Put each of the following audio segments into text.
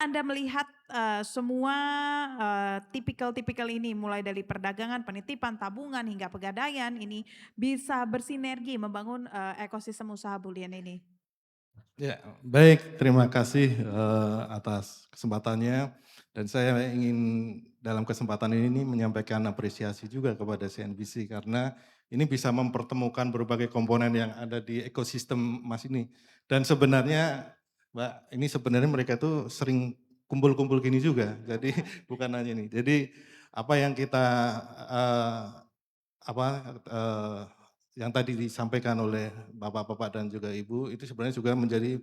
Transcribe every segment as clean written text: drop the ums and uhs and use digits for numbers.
Anda melihat, semua, tipikal-tipikal ini mulai dari perdagangan, penitipan, tabungan, hingga pegadaian ini bisa bersinergi membangun, ekosistem usaha Bullion ini? Ya, baik, terima kasih atas kesempatannya dan saya ingin dalam kesempatan ini menyampaikan apresiasi juga kepada CNBC karena ini bisa mempertemukan berbagai komponen yang ada di ekosistem emas ini. Dan sebenarnya Mbak, ini sebenarnya mereka tuh sering kumpul-kumpul gini juga, jadi bukan hanya ini. Jadi apa yang kita eh, apa, yang tadi disampaikan oleh Bapak-bapak dan juga Ibu, itu sebenarnya juga menjadi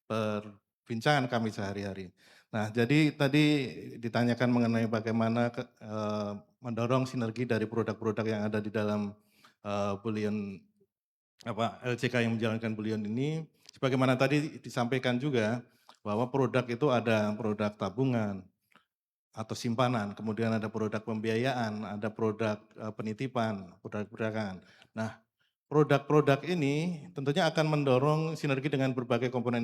perbincangan kami sehari-hari. Nah, jadi tadi ditanyakan mengenai bagaimana mendorong sinergi dari produk-produk yang ada di dalam, Bullion LCK yang menjalankan Bullion ini, sebagaimana tadi disampaikan juga bahwa produk itu ada produk tabungan atau simpanan, kemudian ada produk pembiayaan, ada produk, penitipan, produk perdagangan. Nah, produk-produk ini tentunya akan mendorong sinergi dengan berbagai komponen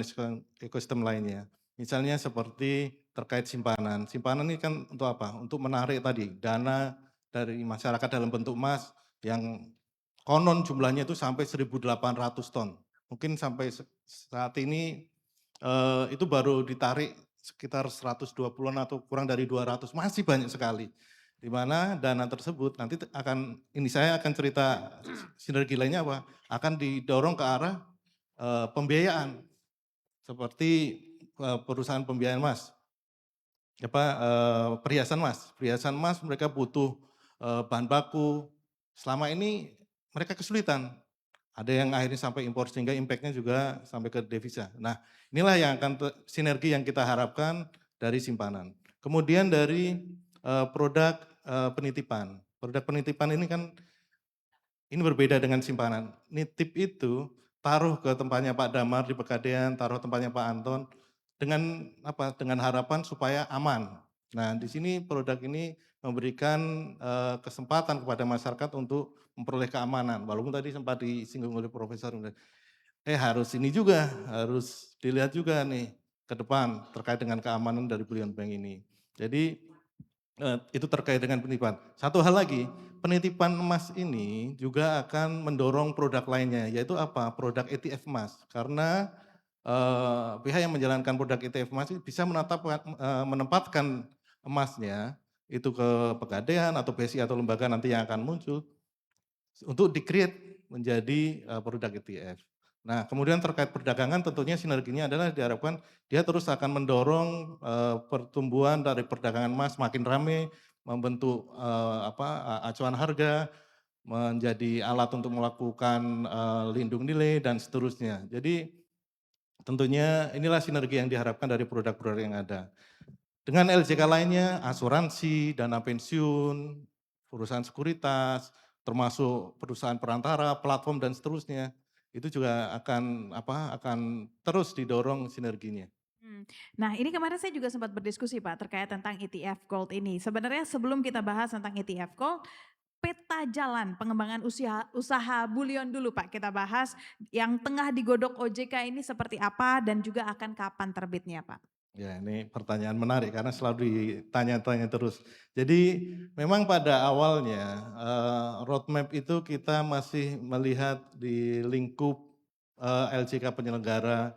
ekosistem lainnya. Misalnya seperti terkait simpanan. Simpanan ini kan untuk apa? Untuk menarik tadi dana dari masyarakat dalam bentuk emas yang konon jumlahnya itu sampai 1.800 ton. Mungkin sampai saat ini itu baru ditarik sekitar 120-an atau kurang dari 200, masih banyak sekali. Di mana dana tersebut nanti ini saya akan cerita sinergi lainnya apa, akan didorong ke arah, pembiayaan. Seperti, perusahaan pembiayaan emas, perhiasan emas mereka butuh, bahan baku, selama ini mereka kesulitan. Ada yang akhirnya sampai impor sehingga impact-nya juga sampai ke devisa. Nah, inilah yang akan sinergi yang kita harapkan dari simpanan. Kemudian dari, produk, penitipan. Produk penitipan ini kan ini berbeda dengan simpanan. Nitip itu taruh ke tempatnya Pak Damar di Pegadaian, taruh tempatnya Pak Anton dengan apa, dengan harapan supaya aman. Nah, di sini produk ini memberikan, kesempatan kepada masyarakat untuk memperoleh keamanan. Walaupun tadi sempat disinggung oleh Profesor, harus ini juga, harus dilihat juga nih ke depan terkait dengan keamanan dari bullion bank ini. Jadi itu terkait dengan penitipan. Satu hal lagi, penitipan emas ini juga akan mendorong produk lainnya, yaitu apa? Produk ETF emas. Karena pihak yang menjalankan produk ETF emas itu bisa menempatkan emasnya itu ke Pegadaian atau BSI atau lembaga nanti yang akan muncul untuk di-create menjadi produk ETF. Nah, kemudian terkait perdagangan tentunya sinerginya adalah diharapkan dia terus akan mendorong, pertumbuhan dari perdagangan emas makin ramai, membentuk, acuan harga, menjadi alat untuk melakukan, lindung nilai dan seterusnya. Jadi tentunya inilah sinergi yang diharapkan dari produk-produk yang ada. Dengan LJK lainnya, asuransi, dana pensiun, perusahaan sekuritas, termasuk perusahaan perantara, platform dan seterusnya, itu juga akan terus didorong sinerginya. Mmm. Nah, ini kemarin saya juga sempat berdiskusi Pak, terkait tentang ETF Gold ini. Sebenarnya sebelum kita bahas tentang ETF Gold, peta jalan pengembangan usaha Bullion dulu Pak, kita bahas yang tengah digodok OJK ini seperti apa dan juga akan kapan terbitnya Pak? Ya, ini pertanyaan menarik karena selalu ditanya-tanya terus. Jadi memang pada awalnya, roadmap itu kita masih melihat di lingkup, LJK penyelenggara,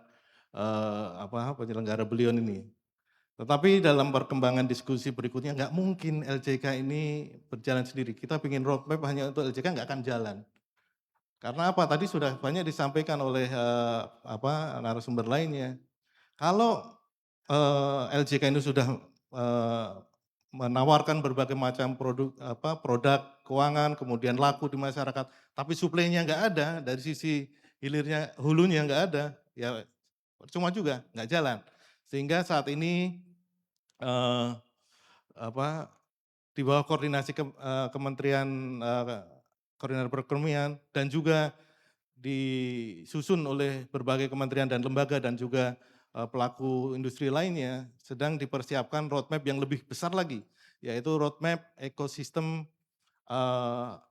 penyelenggara Belion ini. Tetapi dalam perkembangan diskusi berikutnya nggak mungkin LJK ini berjalan sendiri. Kita ingin roadmap hanya untuk LJK nggak akan jalan. Karena apa? Tadi sudah banyak disampaikan oleh, narasumber lainnya. Kalau, LJK ini sudah, eee, menawarkan berbagai macam produk keuangan, kemudian laku di masyarakat, tapi suplainya nggak ada, dari sisi hulunya nggak ada, ya percuma juga, nggak jalan. Sehingga saat ini, eee, apa, di bawah koordinasi Kementerian, Koordinator Perekonomian dan juga disusun oleh berbagai kementerian dan lembaga dan juga, pelaku industri lainnya, sedang dipersiapkan roadmap yang lebih besar lagi, yaitu roadmap ekosistem,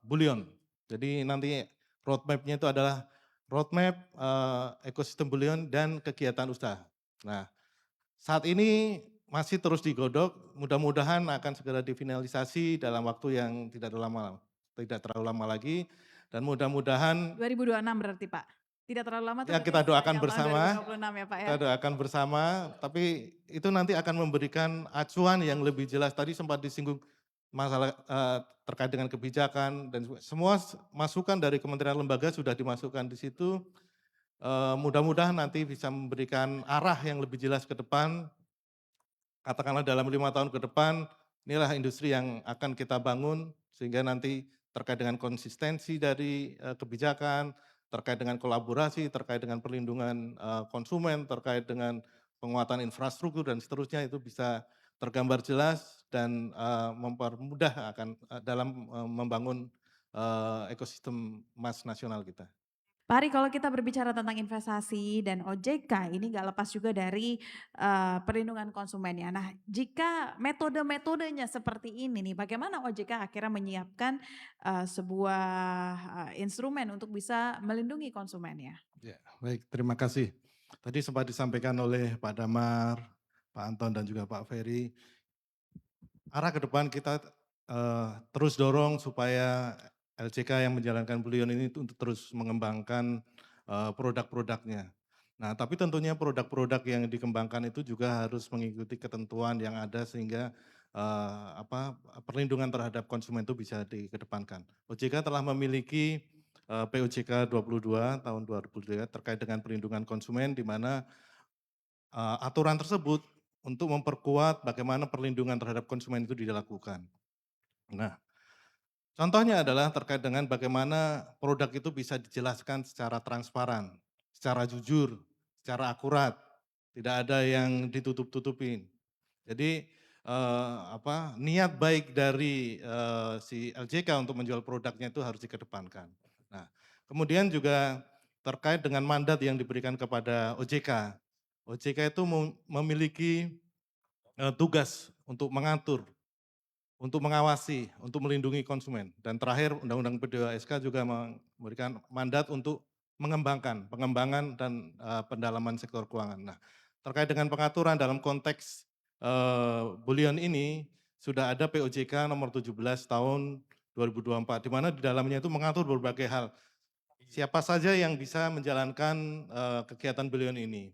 Bullion. Jadi nanti roadmap-nya itu adalah roadmap, ekosistem Bullion dan kegiatan usaha. Nah, saat ini masih terus digodok, mudah-mudahan akan segera difinalisasi dalam waktu yang tidak terlalu lama lagi, dan mudah-mudahan 2026 berarti Pak? Tidak terlalu lama tuh ya berarti kita doakan sepanjang tahun bersama, 2026 ya Pak ya? kita doakan bersama, tapi itu nanti akan memberikan acuan yang lebih jelas. Tadi sempat disinggung masalah terkait dengan kebijakan dan semua masukan dari kementerian lembaga sudah dimasukkan di situ. Mudah-mudahan nanti bisa memberikan arah yang lebih jelas ke depan, katakanlah dalam 5 tahun ke depan, inilah industri yang akan kita bangun, sehingga nanti terkait dengan konsistensi dari kebijakan, terkait dengan kolaborasi, terkait dengan perlindungan konsumen, terkait dengan penguatan infrastruktur dan seterusnya itu bisa tergambar jelas dan mempermudah akan dalam membangun ekosistem emas nasional kita. Pak Ari, kalau kita berbicara tentang investasi dan OJK ini nggak lepas juga dari perlindungan konsumen ya. Nah, jika metode-metodenya seperti ini nih, bagaimana OJK akhirnya menyiapkan sebuah instrumen untuk bisa melindungi konsumen ya? Ya, baik, terima kasih. Tadi sempat disampaikan oleh Pak Damar, Pak Anton dan juga Pak Ferry, arah ke depan kita terus dorong supaya LCK yang menjalankan beliau ini untuk terus mengembangkan produk-produknya. Nah, tapi tentunya produk-produk yang dikembangkan itu juga harus mengikuti ketentuan yang ada sehingga perlindungan terhadap konsumen itu bisa dikedepankan. OJK telah memiliki POJK 22 tahun 2023 terkait dengan perlindungan konsumen di mana aturan tersebut untuk memperkuat bagaimana perlindungan terhadap konsumen itu dilakukan. Nah, contohnya adalah terkait dengan bagaimana produk itu bisa dijelaskan secara transparan, secara jujur, secara akurat, tidak ada yang ditutup-tutupin. Jadi niat baik dari si LJK untuk menjual produknya itu harus dikedepankan. Nah, kemudian juga terkait dengan mandat yang diberikan kepada OJK. OJK itu memiliki tugas untuk mengatur, untuk mengawasi, untuk melindungi konsumen. Dan terakhir Undang-Undang P2SK juga memberikan mandat untuk pengembangan dan pendalaman sektor keuangan. Nah, terkait dengan pengaturan dalam konteks bullion ini sudah ada POJK nomor 17 tahun 2024 di mana di dalamnya itu mengatur berbagai hal. Siapa saja yang bisa menjalankan kegiatan bullion ini?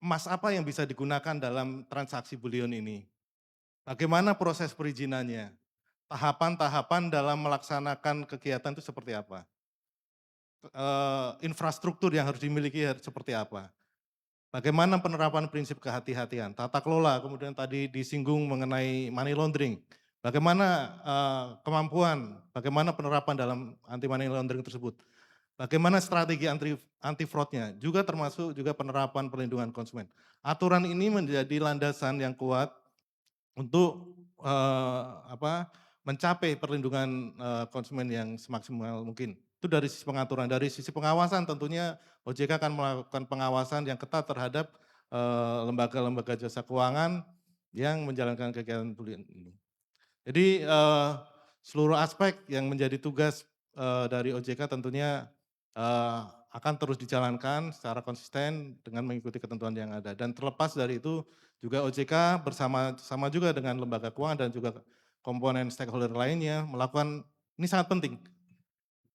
Emas apa yang bisa digunakan dalam transaksi bullion ini? Bagaimana proses perizinannya? Tahapan-tahapan dalam melaksanakan kegiatan itu seperti apa? Infrastruktur yang harus dimiliki seperti apa? Bagaimana penerapan prinsip kehati-hatian, tata kelola, kemudian tadi disinggung mengenai money laundering. Bagaimana kemampuan, bagaimana penerapan dalam anti money laundering tersebut? Bagaimana strategi anti fraudnya, juga termasuk juga penerapan perlindungan konsumen. Aturan ini menjadi landasan yang kuat untuk mencapai perlindungan konsumen yang semaksimal mungkin. Itu dari sisi pengaturan, dari sisi pengawasan tentunya OJK akan melakukan pengawasan yang ketat terhadap lembaga-lembaga jasa keuangan yang menjalankan kegiatan bullion ini. Jadi seluruh aspek yang menjadi tugas dari OJK tentunya akan terus dijalankan secara konsisten dengan mengikuti ketentuan yang ada. Dan terlepas dari itu juga OJK bersama juga dengan lembaga keuangan dan juga komponen stakeholder lainnya melakukan, ini sangat penting,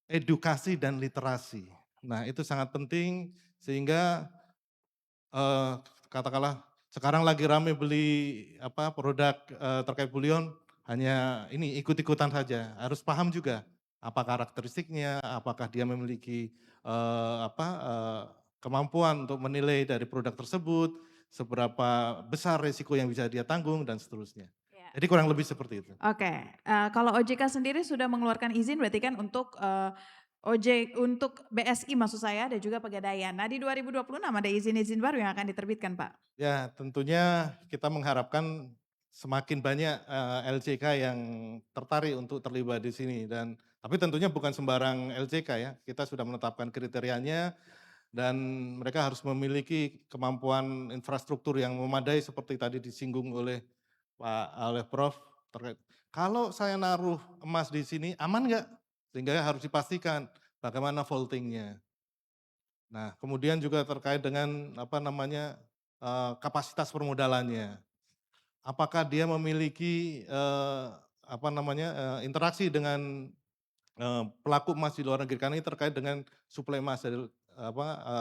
edukasi dan literasi. Nah itu sangat penting sehingga katakanlah sekarang lagi rame beli produk terkait bullion, hanya ini ikut-ikutan saja, harus paham juga apa karakteristiknya, apakah dia memiliki kemampuan untuk menilai dari produk tersebut, seberapa besar risiko yang bisa dia tanggung dan seterusnya. Ya. Jadi kurang lebih seperti itu. Oke, kalau OJK sendiri sudah mengeluarkan izin berarti kan untuk untuk BSI maksud saya dan juga Pegadaian. Nah di 2026 ada izin-izin baru yang akan diterbitkan Pak? Ya tentunya kita mengharapkan semakin banyak LJK yang tertarik untuk terlibat di sini tapi tentunya bukan sembarang LJK ya, kita sudah menetapkan kriterianya dan mereka harus memiliki kemampuan infrastruktur yang memadai seperti tadi disinggung oleh Prof terkait. Kalau saya naruh emas di sini aman nggak? Sehingga harus dipastikan bagaimana vaultingnya. Nah, kemudian juga terkait dengan kapasitas permodalannya. Apakah dia memiliki, apa namanya, interaksi dengan, pelaku emas di luar negeri, karena ini terkait dengan suplai emas dari,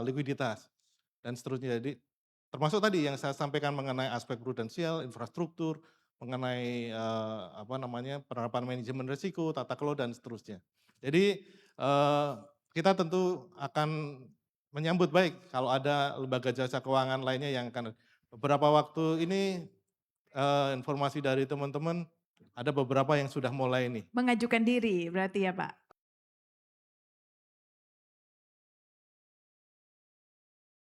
likuiditas dan seterusnya. Jadi termasuk tadi yang saya sampaikan mengenai aspek prudensial, infrastruktur, mengenai, penerapan manajemen risiko, tata kelola dan seterusnya. Jadi, kita tentu akan menyambut baik kalau ada lembaga jasa keuangan lainnya yang akan beberapa waktu ini, informasi dari teman-teman, ada beberapa yang sudah mulai nih. Mengajukan diri berarti ya Pak?